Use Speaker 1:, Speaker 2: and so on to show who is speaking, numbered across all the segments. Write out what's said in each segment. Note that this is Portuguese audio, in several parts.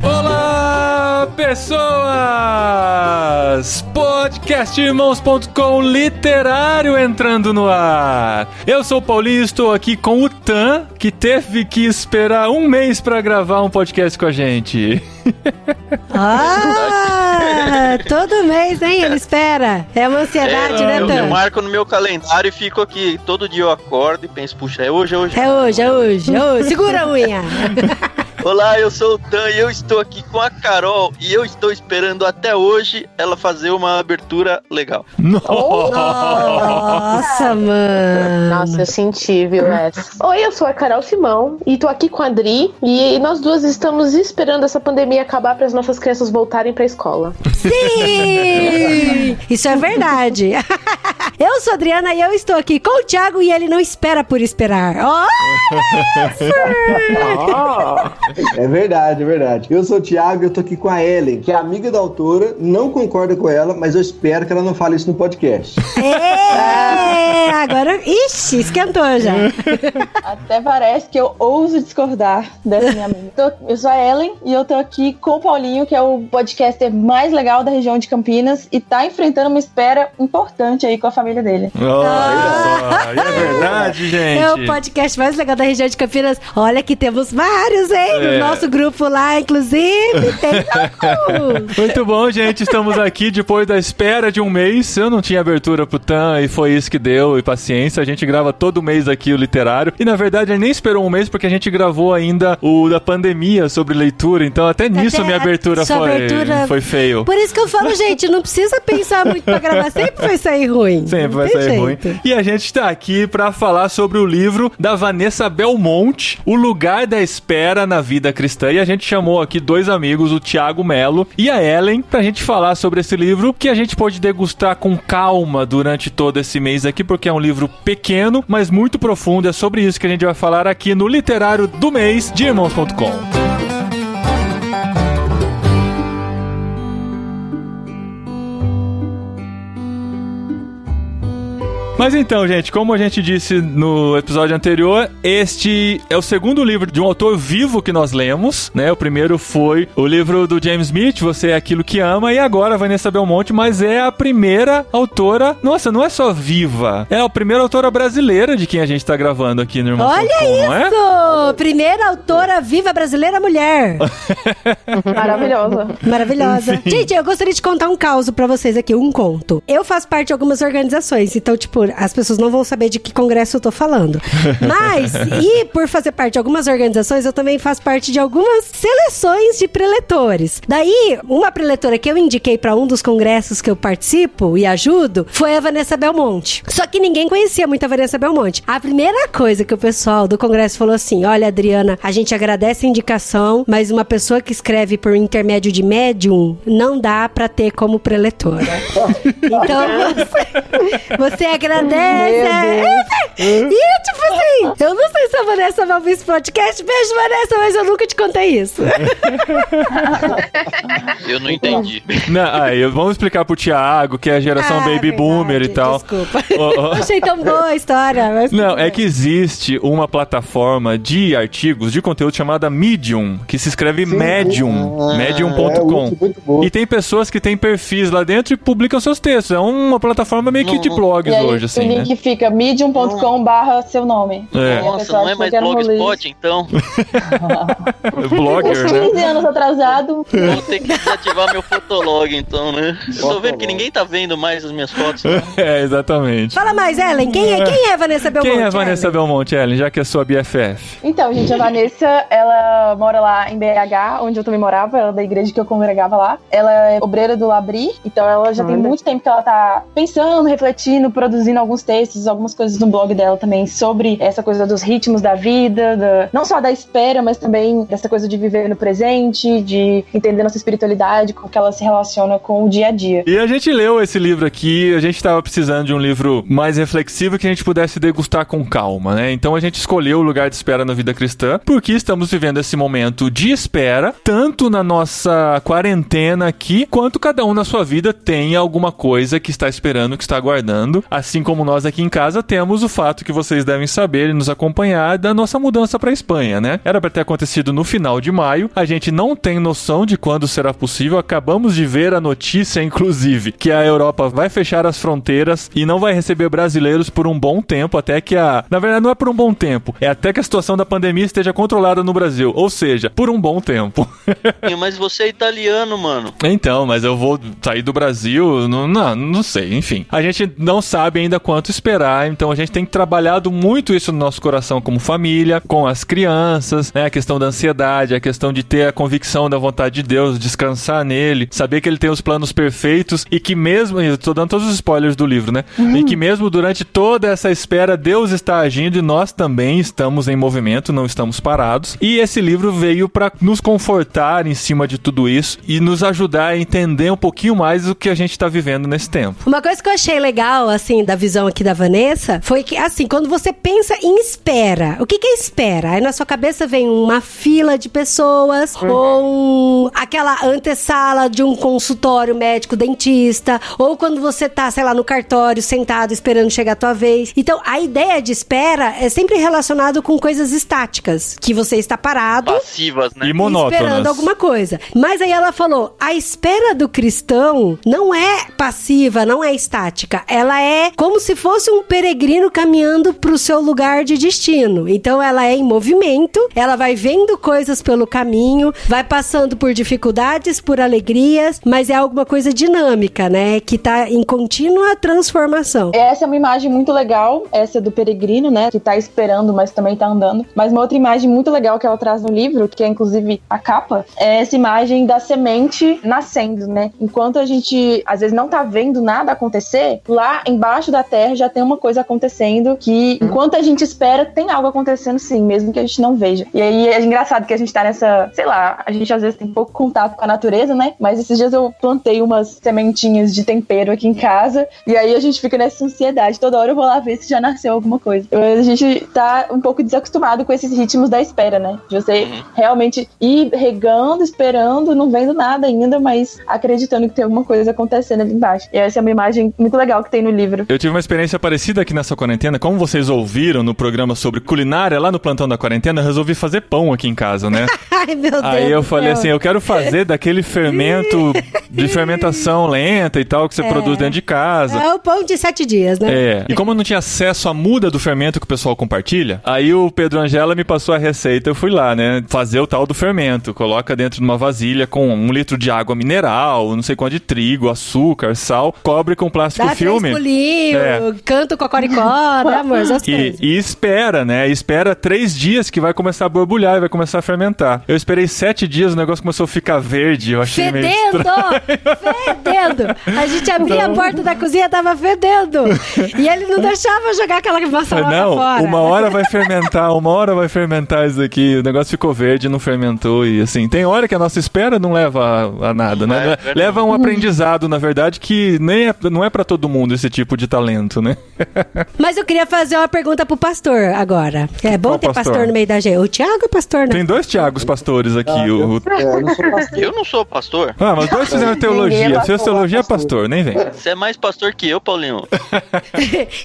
Speaker 1: Olá, pessoas! Podcastirmãos.com literário entrando no ar. Eu sou o Paulinho e estou aqui com o Tan, que teve que esperar um mês pra gravar um podcast com a gente.
Speaker 2: Todo mês, hein? Ele espera. É uma ansiedade, né, Tan?
Speaker 3: Eu marco no meu calendário e fico aqui. Todo dia eu acordo e penso, puxa, é hoje.
Speaker 2: É hoje. Segura a unha.
Speaker 3: Olá, eu sou o Tan e eu estou aqui com a Carol e eu estou esperando até hoje ela fazer uma abertura legal.
Speaker 2: Nossa, mano.
Speaker 4: Nossa, eu senti, viu, essa. Oi, eu sou a Carol Simão e tô aqui com a Adri e nós duas estamos esperando essa pandemia acabar para as nossas crianças voltarem pra escola.
Speaker 2: Sim! Isso é verdade. Eu sou a Adriana e eu estou aqui com o Thiago e ele não espera por esperar.
Speaker 5: É verdade. Eu sou o Thiago e eu tô aqui com a Ellen, que é amiga da autora, não concorda com ela, mas eu espero que ela não fale isso no podcast.
Speaker 2: Agora, ixi, esquentou já.
Speaker 6: Até parece que eu ouso discordar dessa minha amiga. Eu sou a Ellen e eu tô aqui com o Paulinho, que é o podcaster mais legal da região de Campinas e tá enfrentando uma espera importante aí com a família dele.
Speaker 1: Olha só, é verdade, gente.
Speaker 2: É o podcast mais legal da região de Campinas. Olha que temos vários, hein? No nosso grupo lá, inclusive, tem alguns.
Speaker 1: Muito bom, gente. Estamos aqui depois da espera de um mês. Eu não tinha abertura pro Tan e foi isso que deu. E paciência, a gente grava todo mês aqui o literário. E na verdade, ele nem esperou um mês porque a gente gravou ainda o da pandemia sobre leitura. Então até nisso minha abertura foi feio.
Speaker 2: Por isso que eu falo, gente, não precisa pensar muito pra gravar. Sempre vai sair ruim.
Speaker 1: Sempre vai sair ruim. E a gente tá aqui pra falar sobre o livro da Vanessa Belmonte, O Lugar da Espera na Vida Cristã. E a gente chamou aqui dois amigos, o Thiago Melo e a Ellen, pra gente falar sobre esse livro, que a gente pode degustar com calma durante todo esse mês aqui, porque é um livro pequeno, mas muito profundo. É sobre isso que a gente vai falar aqui no Literário do Mês de Irmãos.com. Mas então, gente, como a gente disse no episódio anterior, este é o segundo livro de um autor vivo que nós lemos, né? O primeiro foi o livro do James Smith, Você é Aquilo que Ama, e agora a Vanessa Belmonte, mas é a primeira autora, nossa, não é só viva, é a primeira autora brasileira de quem a gente tá gravando aqui no Irmãos.com,
Speaker 2: Olha isso! Não é? Primeira autora viva brasileira mulher. Maravilhosa. Sim. Gente, eu gostaria de contar um caso pra vocês aqui, um conto. Eu faço parte de algumas organizações, então, tipo, as pessoas não vão saber de que congresso eu tô falando. Mas, e por fazer parte de algumas organizações, eu também faço parte de algumas seleções de preletores. Daí, uma preletora que eu indiquei pra um dos congressos que eu participo e ajudo, foi a Vanessa Belmonte. Só que ninguém conhecia muito a Vanessa Belmonte. A primeira coisa que o pessoal do congresso falou assim, olha, Adriana, a gente agradece a indicação, mas uma pessoa que escreve por intermédio de médium, não dá pra ter como preletora. Então, você agradece. E tipo assim, eu não sei se a Vanessa vai ouvir esse podcast. Beijo, Vanessa, mas eu nunca te contei isso.
Speaker 3: Eu não entendi.
Speaker 1: Vamos explicar pro Thiago, que é a geração Baby Boomer e tal.
Speaker 2: Desculpa. Achei tão boa a história. Mas...
Speaker 1: Não, é que existe uma plataforma de artigos, de conteúdo chamada Medium, que se escreve Medium, medium.com. E tem pessoas que têm perfis lá dentro e publicam seus textos. É uma plataforma meio que de blogs hoje, assim,
Speaker 6: o link fica medium.com/seu nome.
Speaker 3: Nossa, não é mais Blogspot, então?
Speaker 1: Blogger, né?
Speaker 6: 15 anos atrasado.
Speaker 3: Vou ter que desativar meu Fotolog, então, né? Eu tô vendo que ninguém tá vendo mais as minhas fotos. Né?
Speaker 1: Exatamente.
Speaker 2: Fala mais, Ellen. Quem é a Vanessa Belmonte?
Speaker 1: Quem é a Vanessa Belmonte, Ellen, já que é sua BFF?
Speaker 6: Então, gente, a Vanessa, ela mora lá em BH, onde eu também morava, ela é da igreja que eu congregava lá. Ela é obreira do Labri, então ela já tem muito tempo que ela tá pensando, refletindo, produzindo alguns textos, algumas coisas no blog dela também sobre essa dessa coisa dos ritmos da vida, não só da espera, mas também dessa coisa de viver no presente, de entender nossa espiritualidade, como que ela se relaciona com o dia a dia.
Speaker 1: E a gente leu esse livro aqui, a gente estava precisando de um livro mais reflexivo que a gente pudesse degustar com calma, né? Então a gente escolheu O Lugar de Espera na Vida Cristã, porque estamos vivendo esse momento de espera, tanto na nossa quarentena aqui, quanto cada um na sua vida tem alguma coisa que está esperando, que está aguardando, assim como nós aqui em casa temos o fato que vocês devem saber e nos acompanhar da nossa mudança para a Espanha, né? Era para ter acontecido no final de maio, a gente não tem noção de quando será possível, acabamos de ver a notícia, inclusive, que a Europa vai fechar as fronteiras e não vai receber brasileiros por um bom tempo, até que na verdade não é por um bom tempo, é até que a situação da pandemia esteja controlada no Brasil, ou seja, por um bom tempo.
Speaker 3: Mas você é italiano, mano.
Speaker 1: Então, mas eu vou sair do Brasil, não sei, enfim. A gente não sabe ainda quanto esperar, então a gente tem trabalhado muito isso no nosso coração como família, com as crianças, né? A questão da ansiedade, a questão de ter a convicção da vontade de Deus, descansar nele, saber que ele tem os planos perfeitos e que mesmo, eu tô dando todos os spoilers do livro, né? E que mesmo durante toda essa espera, Deus está agindo e nós também estamos em movimento, não estamos parados. E esse livro veio para nos confortar em cima de tudo isso e nos ajudar a entender um pouquinho mais o que a gente está vivendo nesse tempo.
Speaker 2: Uma coisa que eu achei legal, assim, da visão aqui da Vanessa, foi que, assim, quando você pensa em espera, o que é espera? Aí na sua cabeça vem uma fila de pessoas, ou aquela antessala de um consultório médico dentista, ou quando você tá, sei lá, no cartório, sentado, esperando chegar a tua vez. Então, a ideia de espera é sempre relacionado com coisas estáticas, que você está parado,
Speaker 3: passivas, né?
Speaker 1: E monótonas.
Speaker 2: Esperando alguma coisa. Mas aí ela falou, a espera do cristão não é passiva, não é estática. Ela é como se fosse um peregrino caminhando pro seu lugar de destino. Então ela é em movimento, ela vai vendo coisas pelo caminho, vai passando por dificuldades, por alegrias, mas é alguma coisa dinâmica, né? Que tá em contínua transformação.
Speaker 6: Essa é uma imagem muito legal, essa do peregrino, né? Que tá esperando, mas também tá andando. Mas uma outra imagem muito legal que ela traz no livro, que é inclusive a capa, é essa imagem da semente nascendo, né? Enquanto a gente, às vezes, não tá vendo nada acontecer, lá embaixo da terra já tem uma coisa acontecendo que, enquanto a gente espera, tem algo acontecendo sim, mesmo que a gente não veja. E aí é engraçado que a gente tá nessa, sei lá, a gente às vezes tem pouco contato com a natureza, né? Mas esses dias eu plantei umas sementinhas de tempero aqui em casa, e aí a gente fica nessa ansiedade. Toda hora eu vou lá ver se já nasceu alguma coisa. A gente tá um pouco desacostumado com esses ritmos da espera, né? De você realmente ir regando, esperando, não vendo nada ainda, mas acreditando que tem alguma coisa acontecendo ali embaixo. E essa é uma imagem muito legal que tem no livro.
Speaker 1: Eu tive uma experiência parecida aqui nessa quarentena. Como vocês ouviram no programa sobre culinária, lá no Plantão da Quarentena, eu resolvi fazer pão aqui em casa, né?
Speaker 2: Ai, meu Deus.
Speaker 1: Aí eu falei assim, eu quero fazer daquele fermento de fermentação lenta e tal, que você produz dentro de casa.
Speaker 2: É o pão de 7 dias, né?
Speaker 1: É. E como eu não tinha acesso à muda do fermento que o pessoal compartilha, aí o Pedro Angela me passou a receita, eu fui lá, né? Fazer o tal do fermento. Coloca dentro de uma vasilha com 1 litro de água mineral, não sei quanto de trigo, açúcar, sal, cobre com plástico
Speaker 2: Dá
Speaker 1: filme.
Speaker 2: 3 pulinhos, canto cocoricó, né, amor? Essas coisas.
Speaker 1: E espera, né? Espera 3 dias que vai começar a borbulhar e vai começar a fermentar. Eu esperei 7 dias, o negócio começou a ficar verde. Eu achei meio estranho.
Speaker 2: Fedendo! A gente abria a porta da cozinha, tava fedendo. E ele não deixava jogar aquela maçaroca fora.
Speaker 1: Uma hora vai fermentar isso aqui. O negócio ficou verde, não fermentou. E assim, tem hora que a nossa espera não leva a nada, né? Leva a um aprendizado, na verdade, que não é pra todo mundo esse tipo de talento, né?
Speaker 2: Mas eu queria fazer uma pergunta pro pastor agora. É bom
Speaker 1: Qual
Speaker 2: ter pastor no meio da gente. O Thiago é pastor, né?
Speaker 1: Tem 2 Thiagos pastores aqui.
Speaker 5: Eu não sou pastor.
Speaker 3: Eu não sou pastor.
Speaker 1: Ah, mas 2 fizeram teologia. Fez teologia é pastor, nem vem.
Speaker 3: Você é mais pastor que eu, Paulinho.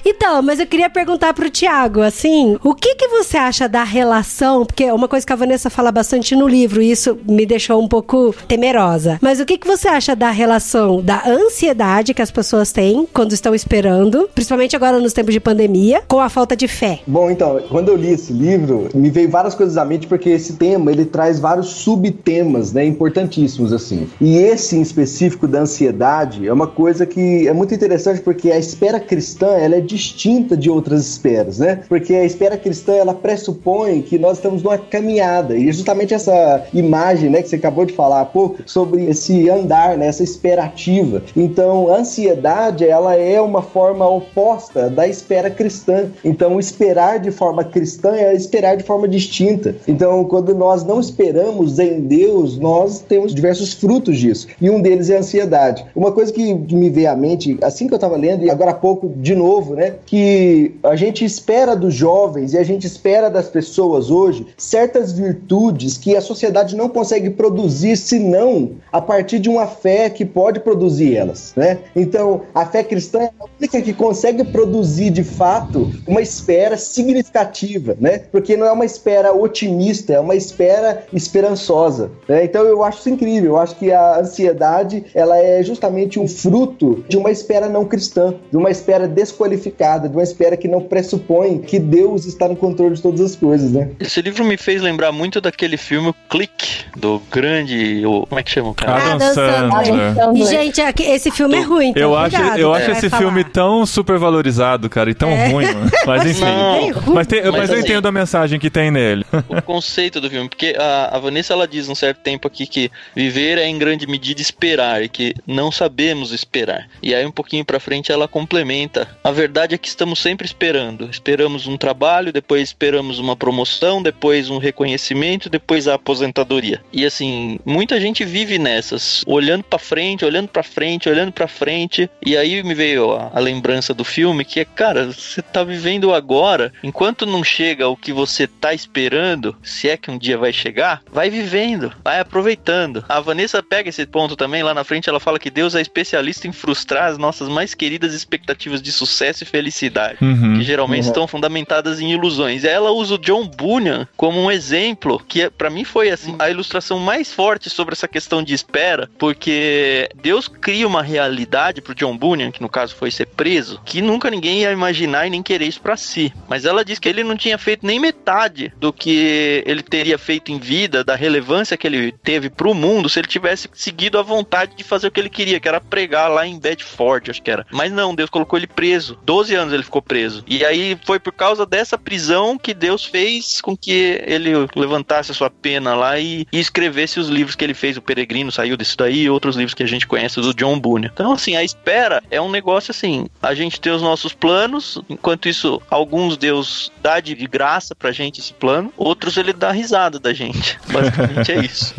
Speaker 2: Então, mas eu queria perguntar pro Thiago, assim, o que você acha da relação, porque é uma coisa que a Vanessa fala bastante no livro, e isso me deixou um pouco temerosa, mas o que você acha da relação da ansiedade que as pessoas têm quando estão esperando, principalmente agora nos tempos de pandemia, com a falta de fé?
Speaker 5: Bom, então, quando eu li esse livro, me veio várias coisas à mente, porque esse tema, ele traz vários subtemas, né, importantíssimos, assim. E esse, em específico, da ansiedade, é uma coisa que é muito interessante, porque a espera cristã, ela é distinta de outras esperas, né? Porque a espera cristã, ela pressupõe que nós estamos numa caminhada, e justamente essa imagem, né, que você acabou de falar há pouco, sobre esse andar, né, essa esperativa. Então, a ansiedade, ela é uma forma oposta da espera cristã. Então, esperar esperar de forma cristã é esperar de forma distinta. Então, quando nós não esperamos em Deus, nós temos diversos frutos disso. E um deles é a ansiedade. Uma coisa que me veio à mente, assim que eu estava lendo, e agora há pouco, de novo, né, que a gente espera dos jovens e a gente espera das pessoas hoje certas virtudes que a sociedade não consegue produzir, senão a partir de uma fé que pode produzir elas, né? Então, a fé cristã é a única que consegue produzir, de fato, uma espera significativa, né? Porque não é uma espera otimista, é uma espera esperançosa, né? Então, eu acho isso incrível. Eu acho que a ansiedade, ela é justamente um fruto de uma espera não cristã, de uma espera desqualificada, de uma espera que não pressupõe que Deus está no controle de todas as coisas, né?
Speaker 3: Esse livro me fez lembrar muito daquele filme Clique, do grande... como é que chama o cara?
Speaker 2: Adam Sandler. E, gente, esse filme é ruim, então
Speaker 1: eu acho esse filme tão supervalorizado, cara, e tão ruim, mano. Mas enfim. Mas eu entendo a mensagem que tem nele.
Speaker 3: O conceito do filme, porque a Vanessa, ela diz um certo tempo aqui que viver é em grande medida esperar, e que não sabemos esperar. E aí um pouquinho pra frente ela complementa. A verdade é que estamos sempre esperando. Esperamos um trabalho, depois esperamos uma promoção, depois um reconhecimento, depois a aposentadoria. E assim, muita gente vive nessas, olhando pra frente, olhando pra frente, olhando pra frente. E aí me veio a lembrança do filme, que é, cara, você tá vivendo agora, enquanto não chega o que você tá esperando, se é que um dia vai chegar, vai vivendo, vai aproveitando. A Vanessa pega esse ponto também, lá na frente ela fala que Deus é especialista em frustrar as nossas mais queridas expectativas de sucesso e felicidade, que geralmente estão fundamentadas em ilusões. E ela usa o John Bunyan como um exemplo, que pra mim foi assim, a ilustração mais forte sobre essa questão de espera, porque Deus cria uma realidade pro John Bunyan, que no caso foi ser preso, que nunca ninguém ia imaginar e nem querer isso pra si. Mas ela diz que ele não tinha feito nem metade do que ele teria feito em vida, da relevância que ele teve pro mundo, se ele tivesse seguido a vontade de fazer o que ele queria, que era pregar lá em Bedford, acho que era. Mas não, Deus colocou ele preso. 12 anos ele ficou preso. E aí foi por causa dessa prisão que Deus fez com que ele levantasse a sua pena lá e escrevesse os livros que ele fez. O Peregrino saiu disso daí, e outros livros que a gente conhece do John Bunyan. Então, assim, a espera é um negócio assim, a gente tem os nossos planos, enquanto isso, alguns Deus dá de graça pra gente esse plano, outros ele dá risada da gente. Basicamente é isso.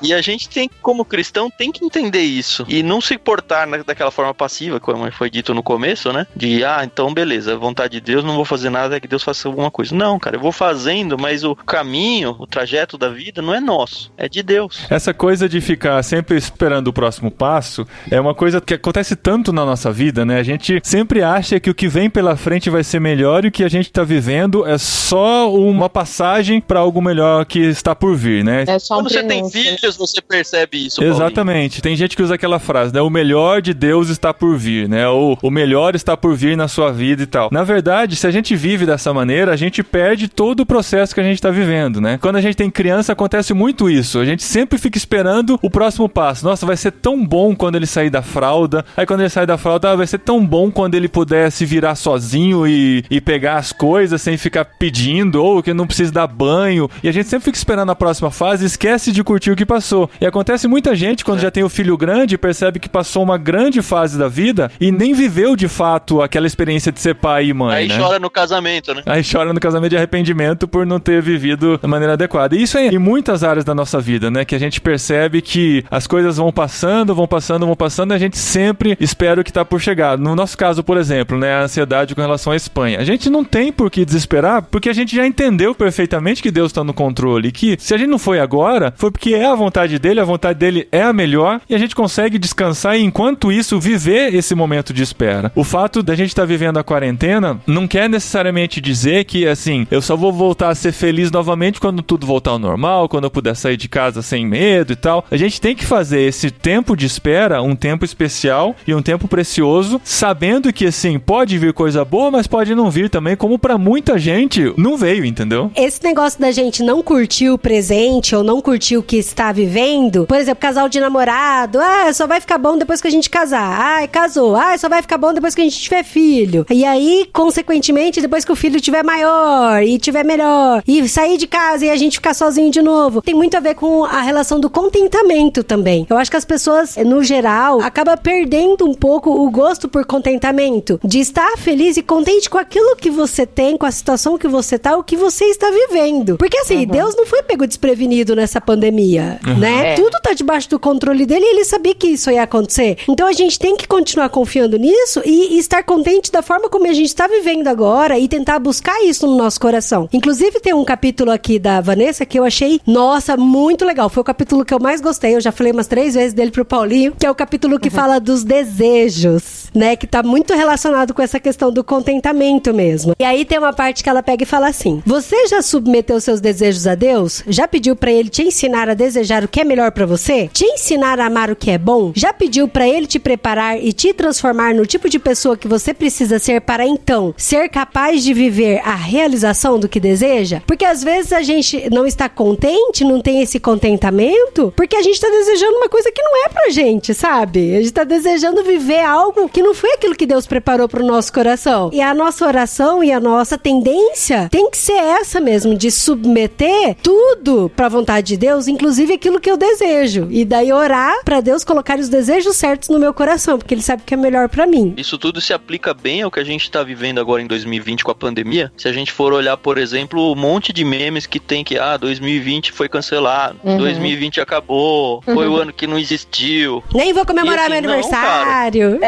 Speaker 3: E a gente tem, como cristão, tem que entender isso. E não se portar daquela forma passiva, como foi dito no começo, né? De, então beleza, a vontade de Deus, não vou fazer nada, é que Deus faça alguma coisa. Não, cara, eu vou fazendo, mas o caminho, o trajeto da vida não é nosso, é de Deus.
Speaker 1: Essa coisa de ficar sempre esperando o próximo passo é uma coisa que acontece tanto na nossa vida, né? A gente sempre acha que o que vem pela frente vai ser melhor e o que a gente tá vivendo é só uma passagem para algo melhor que está por vir, né?
Speaker 3: É só Quando você tem filhos, você percebe isso,
Speaker 1: Exatamente. Paulinho. Tem gente que usa aquela frase, né? O melhor de Deus está por vir, né? Ou o melhor está por vir na sua vida e tal. Na verdade, se a gente vive dessa maneira, a gente perde todo o processo que a gente tá vivendo, né? Quando a gente tem criança, acontece muito isso. A gente sempre fica esperando o próximo passo. Nossa, vai ser tão bom quando ele sair da fralda. Aí quando ele sair da fralda, vai ser tão bom quando ele puder se virar sozinho e pegar as coisas sem ficar pedindo, ou que não precisa dar banho. E a gente sempre fica esperando a próxima fase e esquece de curtir o que passou. E acontece muita gente, quando já tem o filho grande, percebe que passou uma grande fase da vida e nem viveu de fato aquela experiência de ser pai e mãe,
Speaker 3: Aí chora no casamento, né?
Speaker 1: Aí chora no casamento de arrependimento por não ter vivido da maneira adequada. E isso é em muitas áreas da nossa vida, né? Que a gente percebe que as coisas vão passando, e a gente sempre espera o que tá por chegar. No nosso caso, por exemplo, né? A ansiedade com relação à Espanha. A gente não tem por que desesperar, porque a gente já entendeu perfeitamente que Deus tá no controle. E que se a gente não foi agora, foi porque é a vontade dele é a melhor, e a gente consegue descansar e, enquanto isso, viver esse momento de espera. O fato da gente estar vivendo a quarentena não quer necessariamente dizer que, assim, eu só vou voltar a ser feliz novamente quando tudo voltar ao normal, quando eu puder sair de casa sem medo e tal. A gente tem que fazer esse tempo de espera um tempo especial e um tempo precioso, sabendo que, assim, pode vir coisa boa, mas pode não vir também, como pra muita gente não veio, entendeu?
Speaker 2: Esse negócio da gente não curtir o presente ou não curtir o que está vivendo, por exemplo, casal de namorado, só vai ficar bom depois que a gente casar. Casou. Só vai ficar bom depois que a gente tiver filho. E aí, consequentemente, depois que o filho tiver maior e tiver melhor, e sair de casa e a gente ficar sozinho de novo. Tem muito a ver com a relação do contentamento também. Eu acho que as pessoas, no geral, acabam perdendo um pouco o gosto por contentamento, de estar feliz e contente com aquilo que você tem, com a situação que você tá, o que você está vivendo. Porque assim, Deus não foi pego desprevenido nessa pandemia, né? Tudo tá debaixo do controle dele e ele sabia que isso ia acontecer. Então a gente tem que continuar confiando nisso e estar contente da forma como a gente está vivendo agora e tentar buscar isso no nosso coração. Inclusive tem um capítulo aqui da Vanessa que eu achei, nossa, muito legal. Foi o capítulo que eu mais gostei. Eu já falei umas 3 vezes dele pro Paulinho, que é o capítulo que fala dos desejos, né? Que tá muito relacionado com essa questão do contentamento mesmo. E aí tem uma parte que ela pega e fala assim: você já submeteu seus desejos a Deus? Já pediu pra ele te ensinar a desejar o que é melhor pra você? Te ensinar a amar o que é bom? Já pediu pra ele te preparar e te transformar no tipo de pessoa que você precisa ser para então ser capaz de viver a realização do que deseja? Porque às vezes a gente não está contente, não tem esse contentamento, porque a gente tá desejando uma coisa que não é pra gente, sabe? A gente tá desejando viver algo que não foi aquilo que Deus preparou pro nosso coração. E a nossa oração e a nossa tendência tem que ser essa mesmo, de submeter tudo pra vontade de Deus, inclusive aquilo que eu desejo. E daí orar pra Deus colocar os desejos certos no meu coração, porque Ele sabe o que é melhor pra mim.
Speaker 3: Isso tudo se aplica bem ao que a gente tá vivendo agora em 2020 com a pandemia. Se a gente for olhar, por exemplo, um monte de memes que tem que, 2020 foi cancelado, 2020 acabou, foi o ano que não existiu.
Speaker 2: Nem vou comemorar meu aniversário.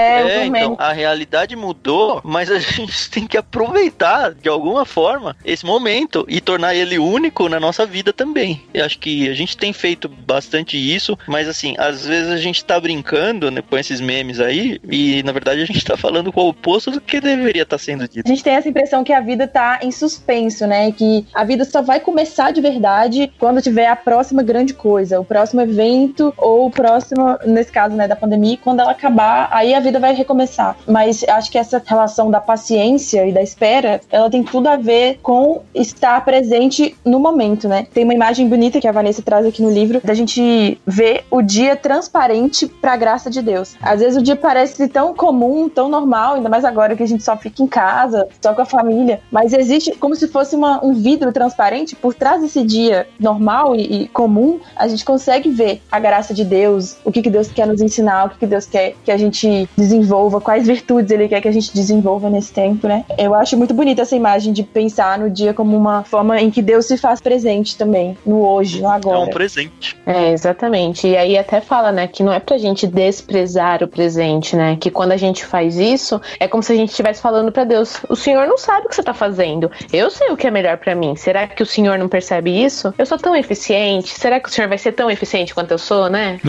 Speaker 3: Então, a realidade mudou, mas a gente tem que aproveitar, de alguma forma, esse momento e tornar ele único na nossa vida também. Eu acho que a gente tem feito bastante isso, mas assim, às vezes a gente tá brincando, né, com esses memes aí, e na verdade a gente tá falando com o oposto do que deveria estar sendo dito.
Speaker 6: A gente tem essa impressão que a vida tá em suspenso, né? Que a vida só vai começar de verdade quando tiver a próxima grande coisa, o próximo evento, ou o próximo, nesse caso, né, da pandemia, quando ela acabar, aí a vida vai recomeçar. Mas acho que essa relação da paciência e da espera, ela tem tudo a ver com estar presente no momento, né? Tem uma imagem bonita que a Vanessa traz aqui no livro, da gente ver o dia transparente pra graça de Deus. Às vezes o dia parece tão comum, tão normal, ainda mais agora que a gente só fica em casa, só com a família, mas existe como se fosse um vidro transparente por trás desse dia normal e comum. A gente consegue ver a graça de Deus, o que Deus quer nos ensinar, o que Deus quer que a gente desenvolva, quais virtudes Ele quer que a gente desenvolva nesse tempo, né? Eu acho muito bonita essa imagem de pensar no dia como uma forma em que Deus se faz presente também, no hoje, no agora.
Speaker 3: É um presente.
Speaker 4: Exatamente. E aí até fala, né, que não é pra gente desprezar o presente, né? Que quando a gente faz isso, é como se a gente estivesse falando pra Deus: o Senhor não sabe o que você tá fazendo. Eu sei o que é melhor pra mim. Será que o Senhor não percebe isso? Eu sou tão eficiente. Será que o Senhor vai ser tão eficiente quanto eu sou, né?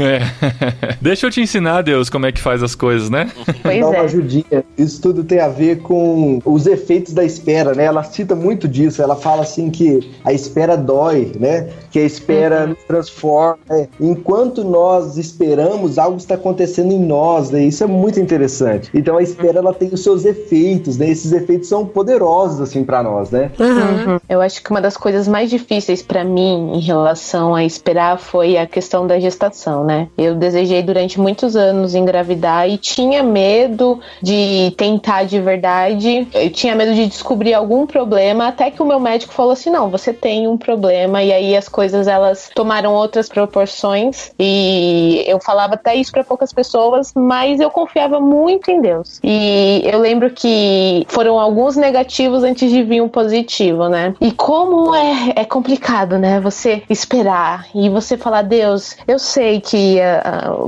Speaker 1: Deixa eu te ensinar, Deus, como é que faz as coisas, né?
Speaker 5: Pois dá uma ajudinha. Isso tudo tem a ver com os efeitos da espera, né? Ela cita muito disso. Ela fala assim que a espera dói, né? Que a espera nos transforma. Enquanto nós esperamos, algo está acontecendo em nós, né? Isso é muito interessante. Então a espera, ela tem os seus efeitos, né? Esses efeitos são poderosos, assim, pra nós, né?
Speaker 4: Eu acho que uma das coisas mais difíceis pra mim em relação a esperar foi a questão da gestação, né? Eu desejei durante muitos anos engravidar e tinha medo de tentar de verdade. Eu tinha medo de descobrir algum problema, até que o meu médico falou assim: não, você tem um problema. E aí as coisas, elas tomaram outras proporções, e eu falava até isso pra poucas pessoas, mas eu confiava muito em Deus. E eu lembro que foram alguns negativos antes de vir um positivo, né? E como é complicado, né? Você esperar e você falar: Deus, eu sei que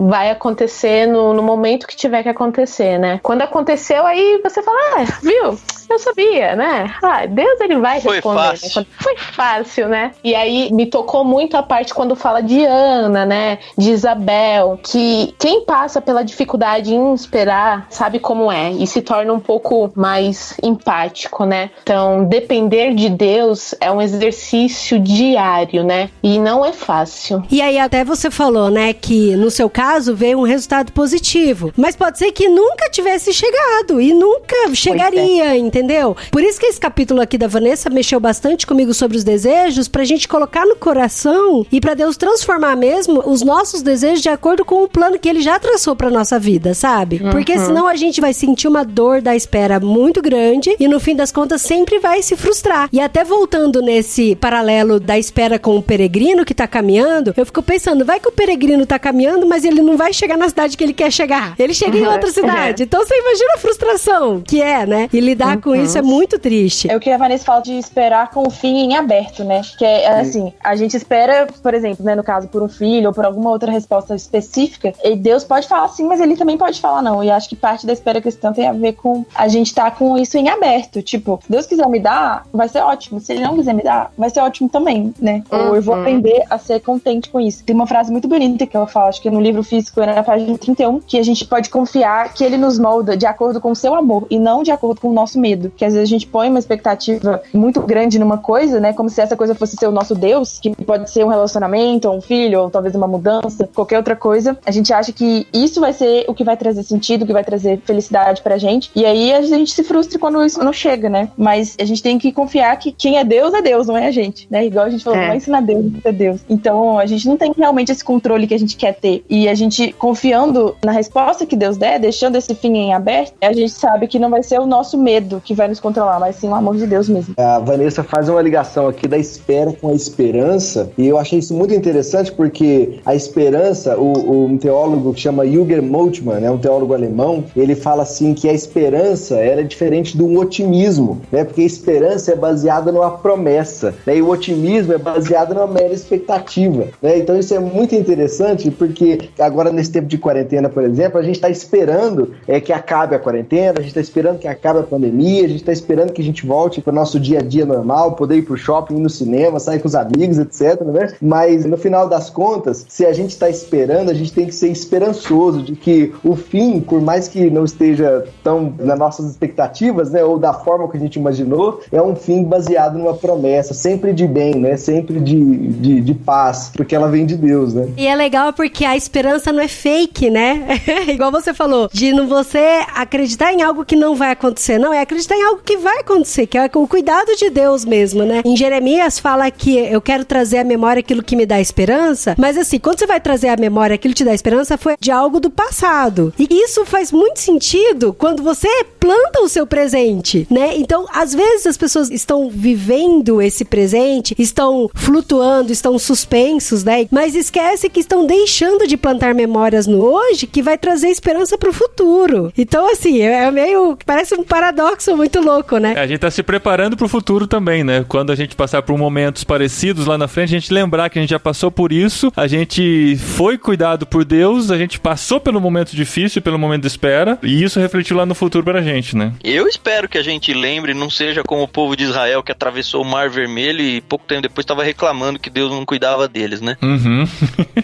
Speaker 4: vai acontecer no momento que tiver que acontecer, né? Quando aconteceu, aí você fala: viu? Eu sabia, né? Deus, Ele vai responder.
Speaker 3: Foi fácil.
Speaker 4: Né? Foi fácil, né? E aí me tocou muito a parte quando fala de Ana, né? De Isabel, que quem passa pela dificuldade em esperar sabe como é e se torna um pouco mais empático, né? Então, depender de Deus é um exercício diário, né? E não é fácil.
Speaker 2: E aí até você falou, né, que no seu caso veio um resultado positivo, mas pode ser que nunca tivesse chegado e nunca chegaria, entendeu? entendeu? Por isso que esse capítulo aqui da Vanessa mexeu bastante comigo sobre os desejos, pra gente colocar no coração e pra Deus transformar mesmo os nossos desejos de acordo com o plano que ele já traçou pra nossa vida, sabe? Porque senão a gente vai sentir uma dor da espera muito grande e no fim das contas sempre vai se frustrar. E até voltando nesse paralelo da espera com o peregrino que tá caminhando, eu fico pensando, vai que o peregrino tá caminhando, mas ele não vai chegar na cidade que ele quer chegar. Ele chega em outra cidade. Então você imagina a frustração que é, né? E lidar com isso é muito triste.
Speaker 6: É o que a Vanessa fala de esperar com o fim em aberto, né? Que é assim, a gente espera, por exemplo, né, no caso, por um filho ou por alguma outra resposta específica, e Deus pode falar sim, mas ele também pode falar não. E acho que parte da espera cristã tem a ver com a gente tá com isso em aberto. Tipo, se Deus quiser me dar, vai ser ótimo. Se ele não quiser me dar, vai ser ótimo também, né? Ou eu vou aprender a ser contente com isso. Tem uma frase muito bonita que ela fala, acho que no livro físico, na página 31, que a gente pode confiar que ele nos molda de acordo com o seu amor e não de acordo com o nosso medo. Que às vezes a gente põe uma expectativa muito grande numa coisa, né? Como se essa coisa fosse ser o nosso Deus, que pode ser um relacionamento, ou um filho, ou talvez uma mudança, qualquer outra coisa. A gente acha que isso vai ser o que vai trazer sentido, o que vai trazer felicidade pra gente. E aí a gente se frustra quando isso não chega, né? Mas a gente tem que confiar que quem é Deus, não é a gente, né? Igual a gente falou, não vai ensinar Deus a ser Deus. Então a gente não tem realmente esse controle que a gente quer ter. E a gente confiando na resposta que Deus der, deixando esse fim em aberto, a gente sabe que não vai ser o nosso medo que vai nos controlar, mas sim o amor de Deus mesmo.
Speaker 5: A Vanessa faz uma ligação aqui da espera com a esperança, e eu achei isso muito interessante porque a esperança, um teólogo que chama Jürgen Moltmann, né, um teólogo alemão, ele fala assim que a esperança era diferente do otimismo, né, porque a esperança é baseada numa promessa, né, e o otimismo é baseado numa mera expectativa, né, então isso é muito interessante porque agora nesse tempo de quarentena, por exemplo, a gente está esperando que acabe a quarentena, a gente está esperando que acabe a pandemia, a gente está esperando que a gente volte para o nosso dia a dia normal, poder ir pro shopping, ir no cinema, sair com os amigos, etc, né? Mas no final das contas, se a gente está esperando, a gente tem que ser esperançoso de que o fim, por mais que não esteja tão nas nossas expectativas, né, ou da forma que a gente imaginou, é um fim baseado numa promessa, sempre de bem, né, sempre de paz, porque ela vem de Deus, né?
Speaker 2: E é legal porque a esperança não é fake, né? Igual você falou, de não você acreditar em algo que não vai acontecer, não, é acreditar em algo que vai acontecer, que é o cuidado de Deus mesmo, né? Em Jeremias fala que eu quero trazer à memória aquilo que me dá esperança, mas assim, quando você vai trazer à memória aquilo que te dá esperança, foi de algo do passado. E isso faz muito sentido quando você planta o seu presente, né? Então, às vezes as pessoas estão vivendo esse presente, estão flutuando, estão suspensos, né? Mas esquece que estão deixando de plantar memórias no hoje que vai trazer esperança pro futuro. Então, assim, é meio... parece um paradoxo muito louco, né?
Speaker 1: A gente tá se preparando pro futuro também, né? Quando a gente passar por momentos parecidos lá na frente, a gente lembrar que a gente já passou por isso, a gente foi cuidado por Deus, a gente passou pelo momento difícil, pelo momento de espera, e isso refletiu lá no futuro pra gente, né?
Speaker 3: Eu espero que a gente lembre, não seja como o povo de Israel que atravessou o Mar Vermelho e pouco tempo depois estava reclamando que Deus não cuidava deles, né?
Speaker 1: Uhum.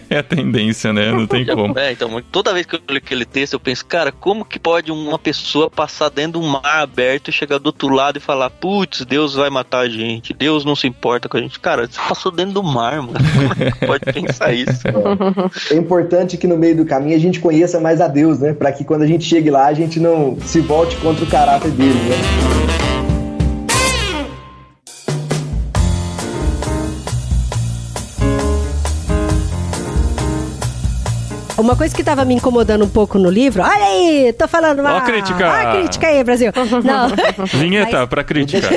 Speaker 1: É a tendência, né? Não tem como.
Speaker 3: Então, toda vez que eu leio aquele texto, eu penso, cara, como que pode uma pessoa passar dentro de um mar aberto e chegar do outro lado e falar, putz, Deus vai matar a gente, Deus não se importa com a gente. Cara, você passou dentro do mar, mano. Como é que pode pensar isso?
Speaker 5: É importante que no meio do caminho a gente conheça mais a Deus, né? Pra que quando a gente chegue lá, a gente não se volte contra o caráter dele, né?
Speaker 2: Uma coisa que tava me incomodando um pouco no livro... Olha aí, tô falando mal.
Speaker 1: Ó a crítica.
Speaker 2: Ó a crítica aí, Brasil. Não.
Speaker 1: Vinheta pra crítica.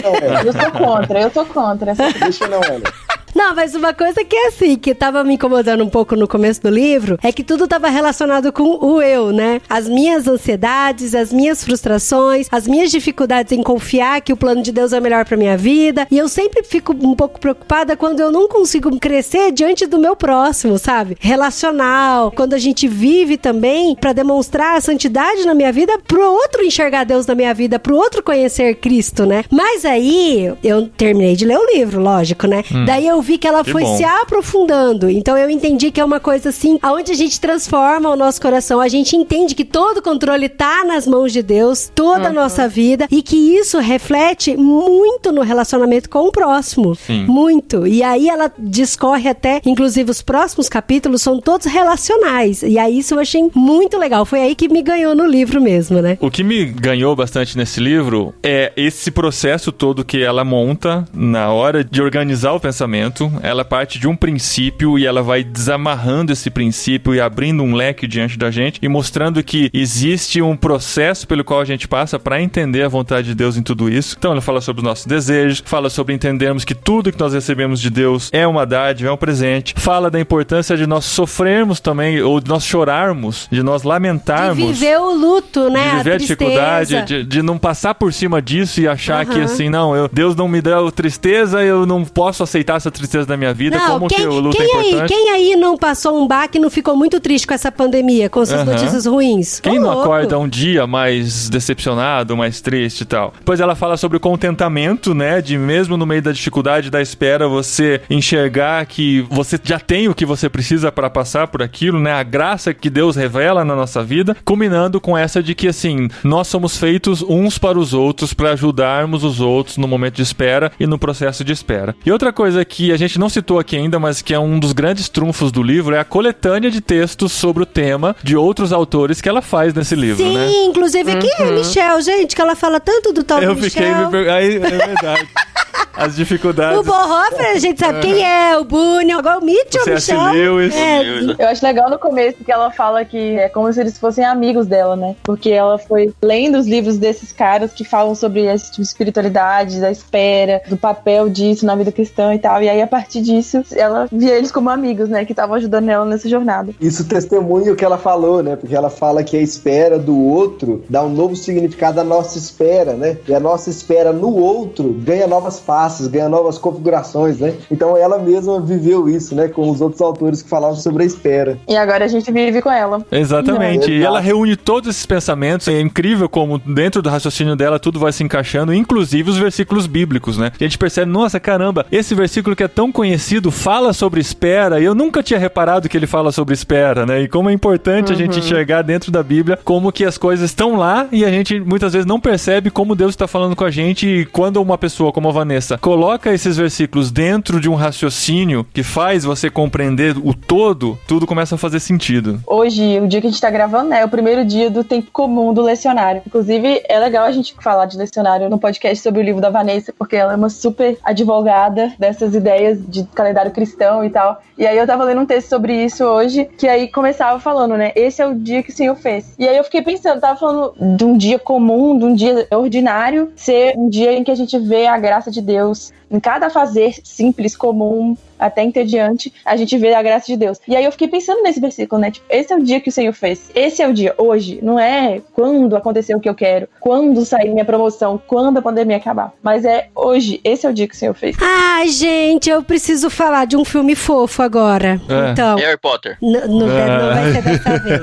Speaker 6: Eu tô contra.
Speaker 5: Deixa não, Ana.
Speaker 2: Não, mas uma coisa que é assim, que tava me incomodando um pouco no começo do livro, é que tudo tava relacionado com o eu, né? As minhas ansiedades, as minhas frustrações, as minhas dificuldades em confiar que o plano de Deus é melhor pra minha vida. E eu sempre fico um pouco preocupada quando eu não consigo crescer diante do meu próximo, sabe? Relacional. Quando a gente vive também pra demonstrar a santidade na minha vida, pro outro enxergar Deus na minha vida, pro outro conhecer Cristo, né? Mas aí, eu terminei de ler o livro, lógico, né? Daí eu eu vi que ela foi se aprofundando. Então eu entendi que é uma coisa assim, onde a gente transforma o nosso coração, a gente entende que todo o controle tá nas mãos de Deus, toda a nossa vida, e que isso reflete muito no relacionamento com o próximo.
Speaker 1: Sim.
Speaker 2: Muito. E aí ela discorre até, inclusive os próximos capítulos são todos relacionais. E aí isso eu achei muito legal. Foi aí que me ganhou no livro mesmo, né?
Speaker 1: O que me ganhou bastante nesse livro é esse processo todo que ela monta na hora de organizar o pensamento. Ela parte de um princípio e ela vai desamarrando esse princípio e abrindo um leque diante da gente e mostrando que existe um processo pelo qual a gente passa para entender a vontade de Deus em tudo isso. Então ela fala sobre os nossos desejos, fala sobre entendermos que tudo que nós recebemos de Deus é uma dádiva, é um presente. Fala da importância de nós sofrermos também, ou de nós chorarmos, de nós lamentarmos.
Speaker 2: De viver o luto, né?
Speaker 1: De viver a dificuldade, de não passar por cima disso e achar que assim, não, Deus não me deu tristeza, eu não posso aceitar essa tristeza na minha vida,
Speaker 2: não,
Speaker 1: como que o luto é importante.
Speaker 2: Quem aí não passou um baque e não ficou muito triste com essa pandemia, com essas notícias ruins?
Speaker 1: Quem não acorda um dia mais decepcionado, mais triste e tal? Depois ela fala sobre o contentamento, né? De mesmo no meio da dificuldade, da espera, você enxergar que você já tem o que você precisa para passar por aquilo, né? A graça que Deus revela na nossa vida, culminando com essa de que, assim, nós somos feitos uns para os outros, para ajudarmos os outros no momento de espera e no processo de espera. E outra coisa que a gente não citou aqui ainda, mas que é um dos grandes trunfos do livro, é a coletânea de textos sobre o tema de outros autores que ela faz nesse livro,
Speaker 2: sim,
Speaker 1: né?
Speaker 2: Sim, inclusive aqui é Michel, gente, que ela fala tanto do tal do Michel.
Speaker 1: Eu fiquei me perguntando, é verdade. As dificuldades.
Speaker 2: O Bonhoeffer, a gente sabe quem é, o Bunyan, agora o Mitchell, o Michel.
Speaker 1: Lewis.
Speaker 6: Eu acho legal no começo que ela fala que é como se eles fossem amigos dela, né? Porque ela foi lendo os livros desses caras que falam sobre esse tipo de espiritualidade, da espera, do papel disso na vida cristã e tal. E aí, a partir disso, ela via eles como amigos, né? Que estavam ajudando ela nessa jornada.
Speaker 5: Isso testemunha o que ela falou, né? Porque ela fala que a espera do outro dá um novo significado à nossa espera, né? E a nossa espera no outro ganha novas faces, ganha novas configurações, né? Então ela mesma viveu isso, né? Com os outros autores que falavam sobre a espera.
Speaker 6: E agora a gente vive com ela.
Speaker 1: Exatamente. E ela reúne todos esses pensamentos. É incrível como dentro do raciocínio dela tudo vai se encaixando, inclusive os versículos bíblicos, né? A gente percebe, nossa, caramba, esse versículo que é tão conhecido fala sobre espera, e eu nunca tinha reparado que ele fala sobre espera, né? E como é importante a gente enxergar dentro da Bíblia como que as coisas estão lá e a gente muitas vezes não percebe como Deus está falando com a gente. E quando uma pessoa como a Vanessa coloca esses versículos dentro de um raciocínio que faz você compreender o todo, tudo começa a fazer sentido.
Speaker 6: Hoje, o dia que a gente tá gravando, né, é o primeiro dia do tempo comum do lecionário. Inclusive, é legal a gente falar de lecionário no podcast sobre o livro da Vanessa, porque ela é uma super advogada dessas ideias de calendário cristão e tal. E aí eu tava lendo um texto sobre isso hoje, que aí começava falando, né, esse é o dia que o Senhor fez. E aí eu fiquei pensando, tava falando de um dia comum, de um dia ordinário, ser um dia em que a gente vê a graça de Deus em cada fazer simples, comum, até entediante, a gente vê a graça de Deus. E aí eu fiquei pensando nesse versículo, né? Tipo, esse é o dia que o Senhor fez. Esse é o dia, hoje. Não é quando aconteceu o que eu quero, quando sair minha promoção, quando a pandemia acabar. Mas é hoje. Esse é o dia que o Senhor fez.
Speaker 2: Ai, gente, eu preciso falar de um filme fofo agora. Então,
Speaker 3: Harry Potter.
Speaker 2: Não vai ser dessa vez.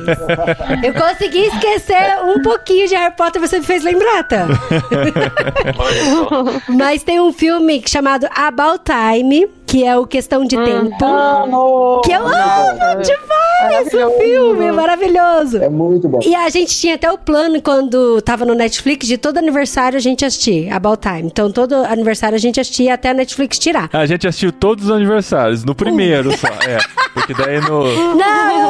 Speaker 2: Eu consegui esquecer um pouquinho de Harry Potter, você me fez lembrar, tá? Mas tem um filme chamado About Time, que é o Questão de Tempo. Que eu amo demais esse filme, é maravilhoso.
Speaker 5: É muito bom.
Speaker 2: E a gente tinha até o plano, quando tava no Netflix, de todo aniversário a gente assistir About Time. Então todo aniversário a gente assistia até a Netflix tirar.
Speaker 1: A gente assistiu todos os aniversários, no primeiro só, porque daí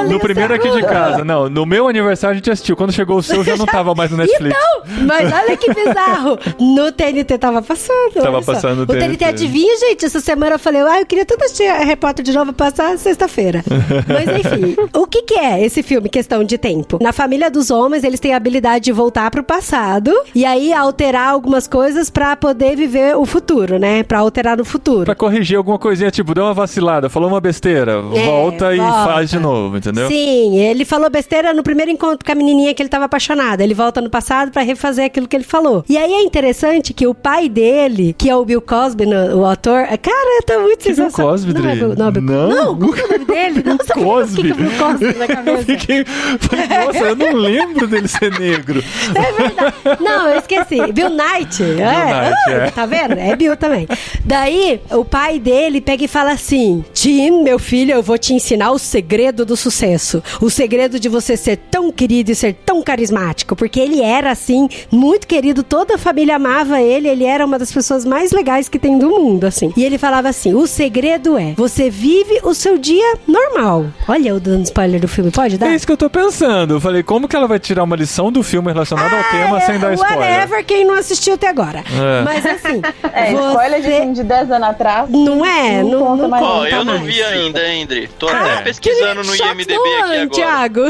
Speaker 1: no primeiro aqui de casa, não, no meu aniversário a gente assistiu, quando chegou o seu já não tava mais no Netflix.
Speaker 2: Então, mas olha que bizarro, no TNT tava passando.
Speaker 1: Tava passando
Speaker 2: o TNT. Adivinha, gente, essa semana eu falei, eu queria tanto assistir Harry Potter de novo, passar sexta-feira. Mas enfim, o que é esse filme, Questão de Tempo? Na família dos homens, eles têm a habilidade de voltar pro passado e aí alterar algumas coisas pra poder viver o futuro, né? Pra alterar no futuro.
Speaker 1: Pra corrigir alguma coisinha, tipo, deu uma vacilada, falou uma besteira, volta e faz de novo, entendeu?
Speaker 2: Sim, ele falou besteira no primeiro encontro com a menininha que ele tava apaixonado. Ele volta no passado pra refazer aquilo que ele falou. E aí é interessante que o pai dele, que é o Bill Cosby, o ator, cara, tá muito muito sensacional.
Speaker 1: Cosby,
Speaker 2: não,
Speaker 1: Dri?
Speaker 2: não, qual é o nome dele? Nossa,
Speaker 1: Cosby.
Speaker 2: O que Bill Cosby na cabeça?
Speaker 1: Nossa, eu não lembro dele ser negro.
Speaker 2: É verdade. Não, eu esqueci. Bill Knight.
Speaker 1: Knight,
Speaker 2: Tá vendo? É Bill também. Daí, o pai dele pega e fala assim: Tim, meu filho, eu vou te ensinar o segredo do sucesso. O segredo de você ser tão querido e ser tão carismático. Porque ele era, assim, muito querido. Toda a família amava ele. Ele era uma das pessoas mais legais que tem do mundo, assim. E ele falava assim: o segredo é, você vive o seu dia normal. Olha, eu dando spoiler do filme, pode dar?
Speaker 1: É isso que eu tô pensando. Eu falei, como que ela vai tirar uma lição do filme relacionada ao tema sem dar spoiler?
Speaker 2: Whatever, quem não assistiu até agora. Mas assim...
Speaker 6: spoiler de filme de 10 anos atrás.
Speaker 2: Não é? Não
Speaker 6: conta mais.
Speaker 3: Ó, eu não vi ainda, André. Tô até pesquisando no IMDb aqui agora.
Speaker 2: Thiago.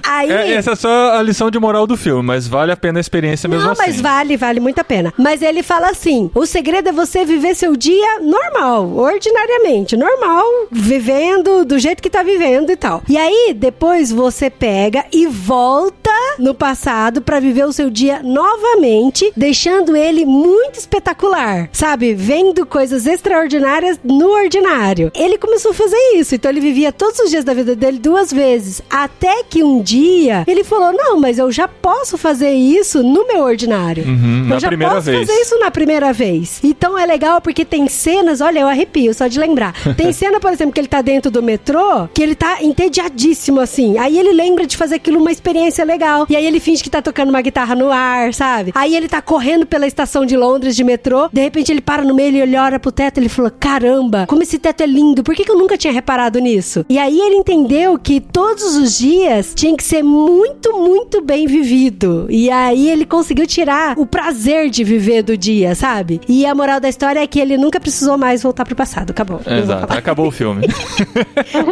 Speaker 2: Aí...
Speaker 1: Essa é só a lição de moral do filme, mas vale a pena a experiência mesmo assim.
Speaker 2: Não, mas vale muito a pena. Mas ele fala assim, o segredo é você viver seu dia normal, ordinariamente, normal, vivendo do jeito que tá vivendo e tal. E aí, depois você pega e volta no passado pra viver o seu dia novamente, deixando ele muito espetacular, sabe? Vendo coisas extraordinárias no ordinário. Ele começou a fazer isso, então ele vivia todos os dias da vida dele 2 vezes, até que um dia ele falou, não, mas eu já posso fazer isso no meu ordinário.
Speaker 1: Na primeira vez.
Speaker 2: Eu já posso fazer isso na primeira vez. Então é legal porque tem cenas, olha, eu arrepio só de lembrar. Tem cena, por exemplo, que ele tá dentro do metrô, que ele tá entediadíssimo, assim. Aí ele lembra de fazer aquilo uma experiência legal. E aí ele finge que tá tocando uma guitarra no ar, sabe? Aí ele tá correndo pela estação de Londres de metrô, de repente ele para no meio e ele olha pro teto e ele falou, caramba, como esse teto é lindo, por que eu nunca tinha reparado nisso? E aí ele entendeu que todos os dias tinha que ser muito, muito bem vivido. E aí ele conseguiu tirar o prazer de viver do dia, sabe? E a moral da história é que ele nunca precisou mais voltar pro passado. Acabou.
Speaker 1: Exato, acabou o filme.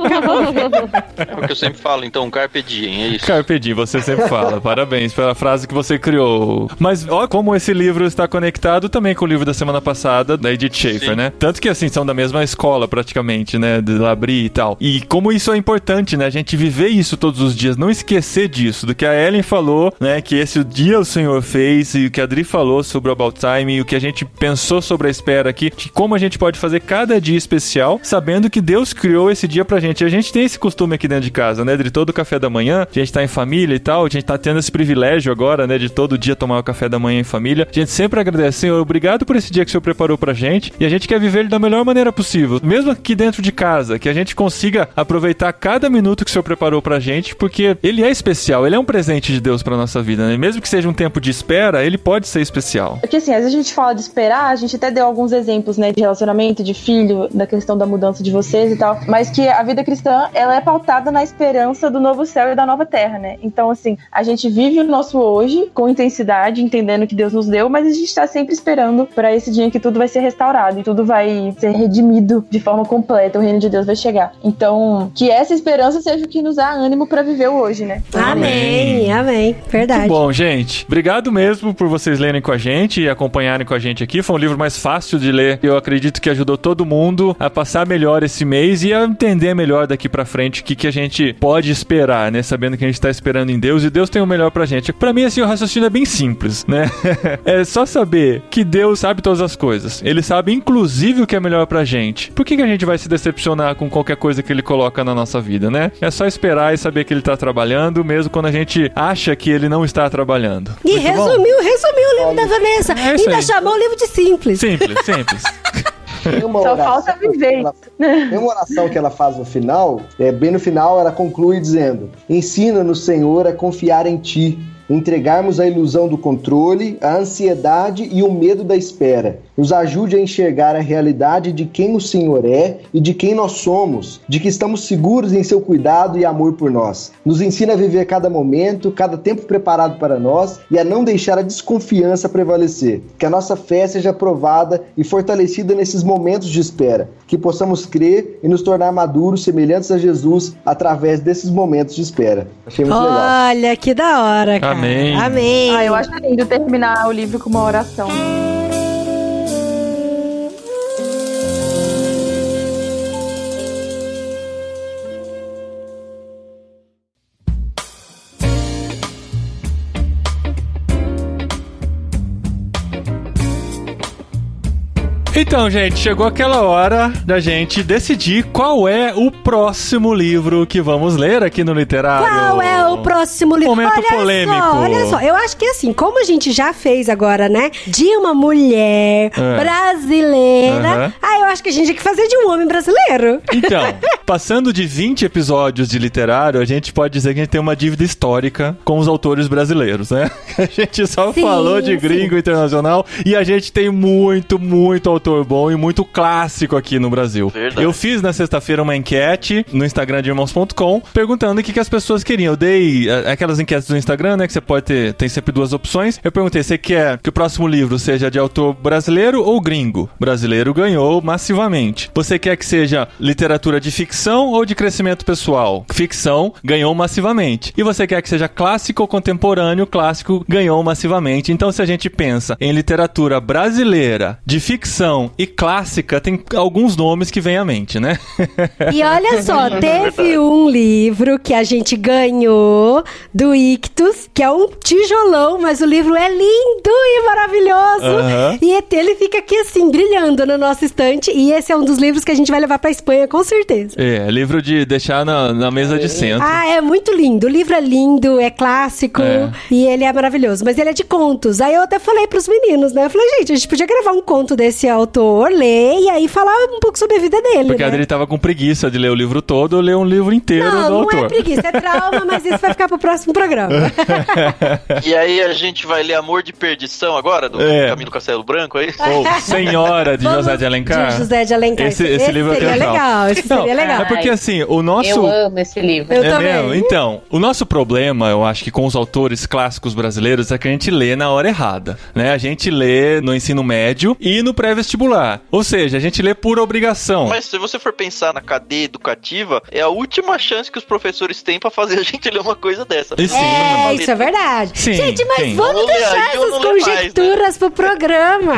Speaker 2: Acabou o filme.
Speaker 3: É o que eu sempre falo, então, carpe diem, é isso.
Speaker 1: Carpe diem, você sempre fala. Parabéns pela frase que você criou. Mas ó como esse livro está conectado também com o livro da semana passada, da Edith Schaefer,
Speaker 3: Sim.
Speaker 1: né? Tanto que, assim, são da mesma escola, praticamente, né? De Labrie e tal. E como isso é importante, né? A gente viver isso todos os dias, não esquecer disso, do que a Ellen falou, né? Que esse dia o Senhor fez, e o que a Adri falou sobre o About Time, e o que a gente pensou sobre a espera aqui, de como a gente pode fazer cada dia especial, sabendo que Deus criou esse dia pra gente. E a gente tem esse costume aqui dentro de casa, né? De todo café da manhã, a gente tá em família e tal, a gente tá tendo esse privilégio agora, né? De todo dia tomar o café da manhã em família. A gente sempre agradece, Senhor, obrigado por esse dia que o Senhor preparou pra gente, e a gente quer viver ele da melhor maneira possível, mesmo aqui dentro de casa, que a gente consiga aproveitar cada minuto que o Senhor preparou pra gente, porque ele é especial, ele é um presente de Deus pra nossa vida, né? Mesmo que seja um tempo de espera, ele pode ser especial.
Speaker 6: Porque assim, às vezes a gente fala de esperar, a gente até deu alguns exemplos, né, de relacionamento, de filho, da questão da mudança de vocês e tal, mas que a vida cristã, ela é pautada na esperança do novo céu e da nova terra, né? Então, assim, a gente vive o nosso hoje com intensidade, entendendo que Deus nos deu, mas a gente tá sempre esperando pra esse dia em que tudo vai ser restaurado e tudo vai ser redimido de forma completa, o reino de Deus vai chegar. Então, que essa esperança seja o que nos dá ânimo pra viver o hoje, né?
Speaker 2: Amém, amém. Verdade.
Speaker 1: Muito bom, gente. Obrigado mesmo por vocês lerem com a gente e acompanharem com a gente aqui. Foi um livro mais fácil de ler. Eu acredito que ajudou todo mundo a passar melhor esse mês e a entender melhor daqui pra frente o que a gente pode esperar, né? Sabendo que a gente tá esperando em Deus e Deus tem o melhor pra gente. Pra mim, assim, o raciocínio é bem simples, né? É só saber que Deus sabe todas as coisas. Ele sabe, inclusive, o que é melhor pra gente. Por que a gente vai se decepcionar com qualquer coisa que Ele coloca na nossa vida, né? É só esperar e saber que Ele tá trabalhando, mesmo quando a gente acha que Ele não está trabalhando.
Speaker 2: E resumiu o livro da Vanessa. Ainda chamou o livro de simples.
Speaker 1: Simples.
Speaker 6: Só falta viver.
Speaker 5: Tem uma oração que ela faz no final, bem no final ela conclui dizendo: ensina-nos, Senhor, a confiar em Ti, entregarmos a ilusão do controle, a ansiedade e o medo da espera. Nos ajude a enxergar a realidade de quem o Senhor é e de quem nós somos, de que estamos seguros em seu cuidado e amor por nós. Nos ensina a viver cada momento, cada tempo preparado para nós e a não deixar a desconfiança prevalecer. Que a nossa fé seja provada e fortalecida nesses momentos de espera. Que possamos crer e nos tornar maduros, semelhantes a Jesus, através desses momentos de espera. Achei muito legal.
Speaker 2: Olha, que da hora, cara.
Speaker 1: Amém.
Speaker 2: Amém.
Speaker 6: Eu acho lindo terminar o livro com uma oração.
Speaker 1: Então, gente, chegou aquela hora da gente decidir qual é o próximo livro que vamos ler aqui no Literário.
Speaker 2: Qual é o próximo livro?
Speaker 1: Momento polêmico.
Speaker 2: Olha só, eu acho que assim, como a gente já fez agora, né, de uma mulher brasileira, eu acho que a gente tem que fazer de um homem brasileiro.
Speaker 1: Então, passando de 20 episódios de Literário, a gente pode dizer que a gente tem uma dívida histórica com os autores brasileiros, né? A gente só falou de gringo internacional e a gente tem muito autor bom e muito clássico aqui no Brasil.
Speaker 3: Verdade.
Speaker 1: Eu fiz na sexta-feira uma enquete no Instagram de irmãos.com perguntando o que as pessoas queriam. Eu dei aquelas enquetes do Instagram, né, que você pode ter, tem sempre duas opções. Eu perguntei, você quer que o próximo livro seja de autor brasileiro ou gringo? Brasileiro ganhou massivamente. Você quer que seja literatura de ficção ou de crescimento pessoal? Ficção ganhou massivamente. E você quer que seja clássico ou contemporâneo? Clássico ganhou massivamente. Então, se a gente pensa em literatura brasileira, de ficção e clássica, tem alguns nomes que vêm à mente, né?
Speaker 2: E olha só, teve um livro que a gente ganhou do Ictus, que é um tijolão, mas o livro é lindo e maravilhoso. E ele fica aqui assim, brilhando na nossa estante. E esse é um dos livros que a gente vai levar pra Espanha, com certeza.
Speaker 1: É, livro de deixar na mesa de centro.
Speaker 2: Ah, é muito lindo. O livro é lindo, é clássico e ele é maravilhoso. Mas ele é de contos. Aí eu até falei pros meninos, né? Eu falei, gente, a gente podia gravar um conto desse autor, ler e aí falar um pouco sobre a vida dele,
Speaker 1: porque
Speaker 2: né?
Speaker 1: a Adri tava com preguiça de ler o livro todo, eu ler um livro inteiro do autor.
Speaker 2: Não é preguiça, é trauma, mas isso vai ficar pro próximo programa.
Speaker 3: E aí a gente vai ler Amor de Perdição agora, do Caminho do Castelo Branco, é isso?
Speaker 1: Ou Senhora, de José de Alencar.
Speaker 2: De José de Alencar.
Speaker 1: Esse livro
Speaker 2: seria legal, esse seria legal.
Speaker 1: É porque assim, o nosso...
Speaker 4: Eu amo esse livro.
Speaker 2: Eu também.
Speaker 1: Mesmo? Então, o nosso problema, eu acho que com os autores clássicos brasileiros é que a gente lê na hora errada, né? A gente lê no ensino médio e no pré-vestibular. Ou seja, a gente lê por obrigação.
Speaker 3: Mas se você for pensar na cadeia educativa, é a última chance que os professores têm pra fazer a gente ler uma coisa dessa.
Speaker 1: E sim.
Speaker 2: Isso é verdade.
Speaker 1: Sim,
Speaker 2: gente, mas
Speaker 1: sim.
Speaker 2: vamos deixar essas conjecturas pro programa.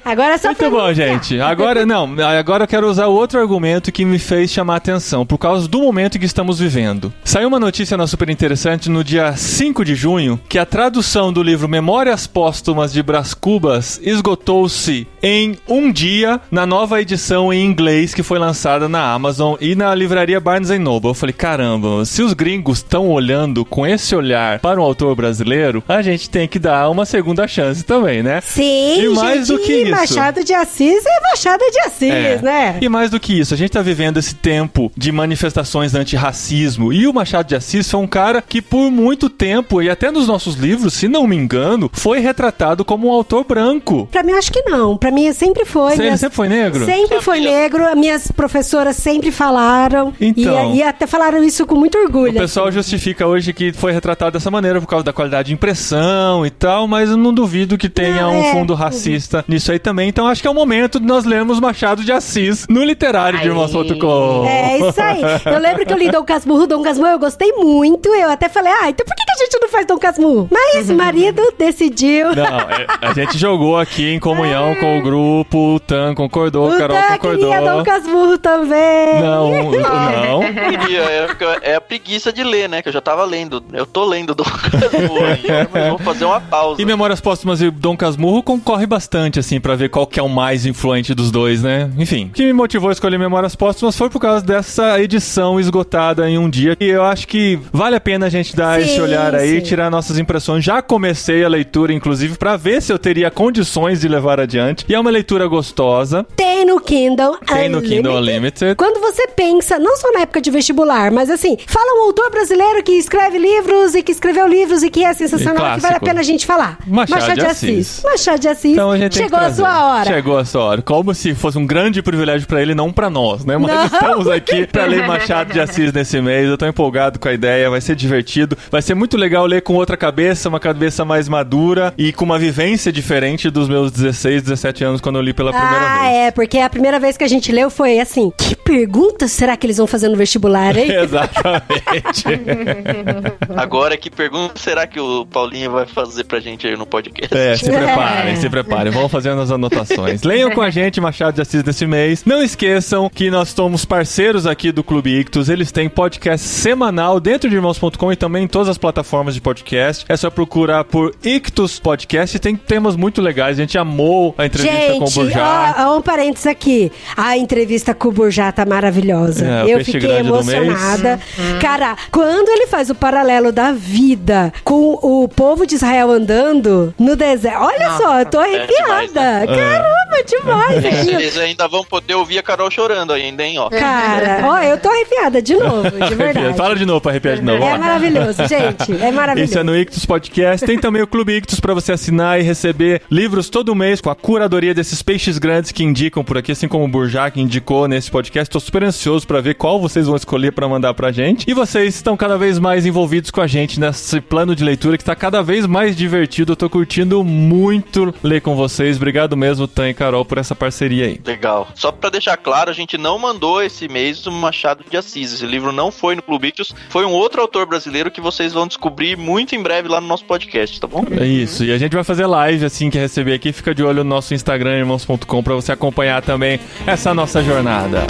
Speaker 2: Agora é só
Speaker 1: muito bom, gente. Agora eu quero usar outro argumento que me fez chamar a atenção, por causa do momento que estamos vivendo. Saiu uma notícia super interessante no dia 5 de junho, que a tradução do livro Memórias Póstumas de Brás Cubas esgotou-se em um dia na nova edição em inglês que foi lançada na Amazon e na livraria Barnes & Noble. Eu falei, caramba, se os gringos estão olhando com esse olhar para um autor brasileiro, a gente tem que dar uma segunda chance também, né?
Speaker 2: Sim,
Speaker 1: e mais do que isso,
Speaker 2: Machado de Assis é Machado de Assis, né?
Speaker 1: E mais do que isso, a gente tá vivendo esse tempo de manifestações antirracismo e o Machado de Assis foi um cara que por muito tempo, e até nos nossos livros, se não me engano, foi retratado como um autor branco.
Speaker 2: Pra mim, eu acho que não. Pra mim, sempre foi.
Speaker 1: Ele sempre foi negro?
Speaker 2: Sempre foi negro. Minhas professoras sempre falaram.
Speaker 1: Então,
Speaker 2: e até falaram isso com muito orgulho.
Speaker 1: O pessoal justifica hoje que foi retratado dessa maneira por causa da qualidade de impressão e tal, mas eu não duvido que tenha um fundo racista nisso aí também. Então acho que é o momento de nós lermos Machado de Assis no Literário de irmãos.com.
Speaker 2: É isso aí. Eu lembro que eu li Dom Casmurro. Dom Casmurro eu gostei muito. Eu até falei, então por que a gente não faz Dom Casmurro? Mas o marido decidiu.
Speaker 1: Não, a gente jogou aqui em comunhão com o grupo, o Tan concordou, a Carol concordou.
Speaker 2: queria Dom Casmurro também.
Speaker 1: Não.
Speaker 3: É a preguiça de ler, né? Que eu já tava lendo. Eu tô lendo Dom Casmurro aí, mas vou fazer uma pausa.
Speaker 1: E Memórias Póstumas e Dom Casmurro concorre bastante, assim, pra ver qual que é o mais influente dos dois, né? Enfim, o que me motivou a escolher Memórias Póstumas foi por causa dessa edição esgotada em um dia. E eu acho que vale a pena a gente dar esse olhar aí, tirar nossas impressões. Já comecei a leitura, inclusive, pra ver se eu teria condições de levar adiante. E é uma leitura gostosa.
Speaker 2: Tem no Kindle
Speaker 1: Unlimited.
Speaker 2: Quando você pensa, não só na época de vestibular, mas assim, fala um autor brasileiro que escreve livros e que escreveu livros e que é sensacional, que vale a pena a gente falar.
Speaker 1: Machado de Assis.
Speaker 2: Machado de Assis.
Speaker 1: Então a gente
Speaker 2: chegou a sua hora.
Speaker 1: Chegou a sua hora. Como se fosse um grande privilégio pra ele, não pra nós, né? Mas estamos aqui pra ler Machado de Assis nesse mês. Eu tô empolgado com a ideia, vai ser divertido. Vai ser muito legal ler com outra cabeça, uma cabeça mais madura e com uma vivência diferente dos meus 16, 17 anos quando eu li pela primeira vez.
Speaker 2: Porque porque a primeira vez que a gente leu foi assim, que pergunta será que eles vão fazer no vestibular, hein?
Speaker 1: Exatamente.
Speaker 3: Agora, que pergunta será que o Paulinho vai fazer pra gente aí no podcast?
Speaker 1: Se preparem. Vamos fazendo as anotações. Leiam com a gente Machado de Assis desse mês. Não esqueçam que nós somos parceiros aqui do Clube Ictus. Eles têm podcast semanal dentro de irmãos.com e também em todas as plataformas de podcast. É só procurar por Ictus Podcast. Tem temas muito legais. A gente amou a entrevista com o Burjá.
Speaker 2: Um parênteses aqui. A entrevista com o Burjá tá maravilhosa. Eu fiquei emocionada. Cara, quando ele faz o paralelo da vida com o povo de Israel andando no deserto. Olha só, eu tô arrepiada.
Speaker 3: Demais, né?
Speaker 2: Caramba, demais.
Speaker 3: Eles ainda vão poder ouvir a Carol chorando ainda, hein, ó.
Speaker 2: Cara, eu tô arrepiada de novo, de verdade.
Speaker 1: Fala de novo pra arrepiar de novo.
Speaker 2: É maravilhoso, gente. É maravilhoso.
Speaker 1: Isso é no Ictus Podcast. Tem também o Clube Ictus pra você assinar e receber livros todo mês com a curadoria desses peixes grandes que indicam por aqui, assim como o Burjá que indicou nesse podcast. Tô super ansioso pra ver qual vocês vão escolher pra mandar pra gente. E vocês estão cada vez mais envolvidos com a gente nesse plano de leitura que tá cada vez mais divertido. Eu tô curtindo muito ler com vocês. Obrigado mesmo, Tan e Carol, por essa parceria aí.
Speaker 3: Legal. Só pra deixar claro, a gente não mandou esse mês o Machado de Assis. Esse livro não foi no Clube Ictus, foi um outro autor brasileiro que vocês vão descobrir muito em breve lá no nosso podcast, tá bom?
Speaker 1: É isso. E a gente vai fazer live assim que receber aqui. Fica de olho no nosso Instagram, irmãos.com, pra você acompanhar também essa nossa jornada.